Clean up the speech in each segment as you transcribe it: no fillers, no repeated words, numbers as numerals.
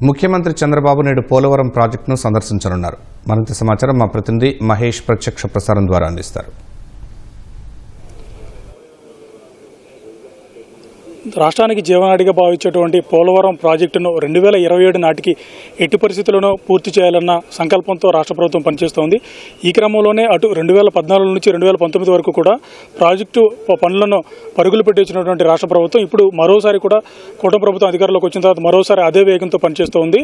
ముఖ్యమంత్రి చంద్రబాబు నేడు పోలవరం ప్రాజెక్టును సందర్శించనున్నారు. మరింత సమాచారం మా ప్రతినిధి మహేష్ ప్రత్యక్ష ప్రసారం ద్వారా అందిస్తారు. రాష్ట్రానికి జీవనాడిగా భావించేటువంటి పోలవరం ప్రాజెక్టును 2027 నాటికి ఎట్టి పరిస్థితుల్లోనూ పూర్తి చేయాలన్న సంకల్పంతో రాష్ట్ర ప్రభుత్వం పనిచేస్తోంది. ఈ క్రమంలోనే అటు 2014 నుంచి 2019 వరకు కూడా ప్రాజెక్టు పనులను పరుగులు పెట్టించినటువంటి రాష్ట్ర ప్రభుత్వం ఇప్పుడు మరోసారి కూడా కూటమి ప్రభుత్వం అధికారంలోకి వచ్చిన తర్వాత మరోసారి అదే వేగంతో పనిచేస్తోంది.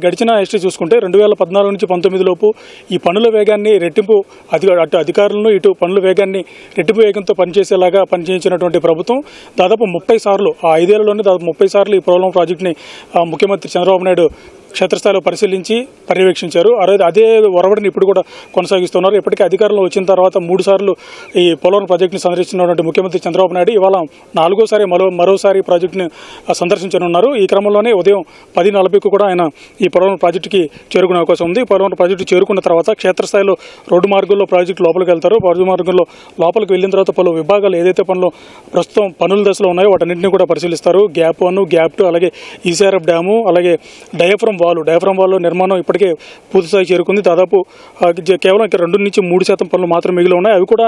గడిచిన హిస్టరీ చూసుకుంటే 2014 నుంచి 19 లోపు ఈ పనుల వేగాన్ని రెట్టింపు అటు అధికారులను ఇటు పనుల వేగాన్ని రెట్టింపు వేగంతో పనిచేసేలాగా పనిచేయించినటువంటి ప్రభుత్వం దాదాపు 30 సార్లు ఆ 5 ఏళ్లలోనే దాదాపు 30 సార్లు ఈ పోలవరం ప్రాజెక్టుని ముఖ్యమంత్రి చంద్రబాబు నాయుడు క్షేత్రస్థాయిలో పరిశీలించి పర్యవేక్షించారు. అదే ఒరవడిని ఇప్పుడు కూడా కొనసాగిస్తున్నారు. ఇప్పటికే అధికారంలో వచ్చిన తర్వాత 3 సార్లు ఈ పోలవరం ప్రాజెక్టుని సందర్శించినటువంటి ముఖ్యమంత్రి చంద్రబాబు నాయుడు ఇవాళ 4వసారి మరోసారి ప్రాజెక్టుని సందర్శించనున్నారు. ఈ క్రమంలోనే ఉదయం 10:40కు కూడా ఆయన ఈ పోలవరం ప్రాజెక్టుకి చేరుకునే అవకాశం ఉంది. పోలవరం ప్రాజెక్టు చేరుకున్న తర్వాత క్షేత్రస్థాయిలో రోడ్డు మార్గంలో ప్రాజెక్టు లోపలికి వెళ్తారు. రోడ్డు మార్గంలో లోపలికి వెళ్ళిన తర్వాత పలు విభాగాలు ఏదైతే ప్రస్తుతం పనుల దశలో ఉన్నాయో వాటన్నింటినీ కూడా పరిశీలిస్తారు. గ్యాప్ 1, గ్యాప్ 2, అలాగే ఈసారఫ్ డ్యాము, అలాగే డయాఫ్రమ్ వాల్ నిర్మాణం ఇప్పటికే పూర్తిస్థాయి చేరుకుంది. దాదాపు కేవలం 2 నుంచి 3% పనులు మాత్రం మిగిలి ఉన్నాయి. అవి కూడా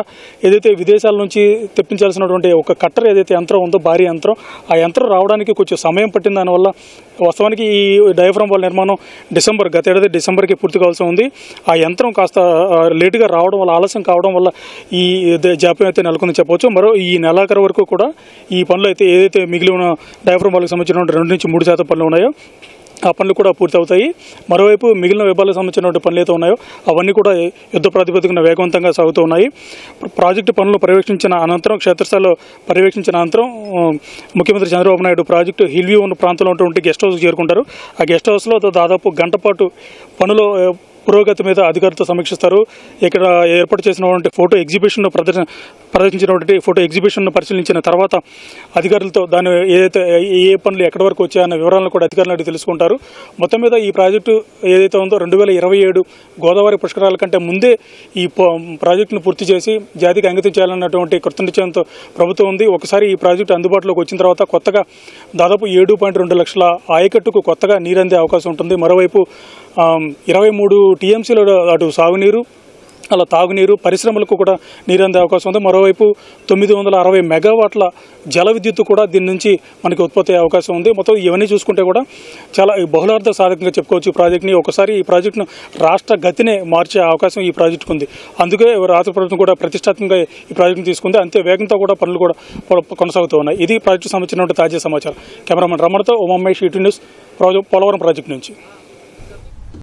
ఏదైతే విదేశాల నుంచి తెప్పించాల్సినటువంటి ఒక కట్టర్ ఏదైతే యంత్రం ఉందో భారీ యంత్రం, ఆ యంత్రం రావడానికి కొంచెం సమయం పట్టింది. దానివల్ల వాస్తవానికి ఈ డయాఫ్రమ్ వాల్ నిర్మాణం గత ఏడాది డిసెంబర్కి పూర్తి కావాల్సి ఉంది. ఆ యంత్రం కాస్త లేటుగా రావడం వల్ల, ఆలస్యం కావడం వల్ల ఈ జాప్యం అయితే నెలకొందని చెప్పవచ్చు. ఈ నెలాఖరు వరకు కూడా ఈ పనులు అయితే ఏదైతే మిగిలి ఉన్న డయాఫ్రమ్ వాల్కి సంబంధించిన 2 నుంచి 3% పనులు ఉన్నాయో ఆ పనులు కూడా పూర్తి అవుతాయి. మరోవైపు మిగిలిన విభాగాలకు సంబంధించినటువంటి పనులు అయితే ఉన్నాయో అవన్నీ కూడా యుద్ధ ప్రాతిపదికన వేగవంతంగా సాగుతూ ఉన్నాయి. ప్రాజెక్టు పనులు క్షేత్రస్థాయిలో పర్యవేక్షించిన అనంతరం ముఖ్యమంత్రి Chandrababu Naidu project hill view ఉన్న ప్రాంతంలో ఉన్నటువంటి గెస్ట్ హౌస్కి చేరుకుంటారు. ఆ గెస్ట్ హౌస్లో దాదాపు గంట పాటు పనులు పురోగతి మీద అధికారులతో సమీక్షిస్తారు. ఇక్కడ ఏర్పాటు చేసినటువంటి ఫోటో ఎగ్జిబిషన్ను ప్రదర్శించినటువంటి ఫోటో ఎగ్జిబిషన్ను పరిశీలించిన తర్వాత అధికారులతో దాని ఏదైతే ఏ పనులు ఎక్కడి వరకు వచ్చాయన్న వివరాలను కూడా అధికారులు అడిగి తెలుసుకుంటారు. మొత్తం మీద ఈ ప్రాజెక్టు ఏదైతే ఉందో 2027 గోదావరి పుష్కరాల కంటే ముందే ఈ ప్రాజెక్టును పూర్తి చేసి జాతికి అంకితం చేయాలన్నటువంటి కృతనిశ్చయంతో ప్రభుత్వం ఉంది. ఒకసారి ఈ ప్రాజెక్టు అందుబాటులోకి వచ్చిన తర్వాత కొత్తగా దాదాపు 7.2 లక్షల ఆయకట్టుకు కొత్తగా నీరు అందే అవకాశం ఉంటుంది. మరోవైపు 23 టీఎంసీల అటు సాగునీరు అలా తాగునీరు పరిశ్రమలకు కూడా నీరు అందే అవకాశం ఉంది. మరోవైపు 960 మెగావాట్ల జల విద్యుత్తు కూడా దీని నుంచి మనకి ఉత్పత్తి అయ్యే అవకాశం ఉంది. మొత్తం ఇవన్నీ చూసుకుంటే కూడా చాలా బహుళార్థ సాధకంగా చెప్పుకోవచ్చు ఈ ప్రాజెక్టుని. ఒకసారి ఈ ప్రాజెక్టును రాష్ట్ర గతినే మార్చే అవకాశం ఈ ప్రాజెక్టుకు ఉంది. అందుకే రాష్ట్ర ప్రభుత్వం కూడా ప్రతిష్టాత్మకంగా ఈ ప్రాజెక్టును తీసుకుంది. అంతే వేగంతో కూడా పనులు కూడా కొనసాగుతూ ఉన్నాయి. ఇది ప్రాజెక్టుకు సంబంధించినటువంటి తాజా సమాచారం. కెమెరామెన్ రమణతో Umamesh, ET news, Polavaram project నుంచి.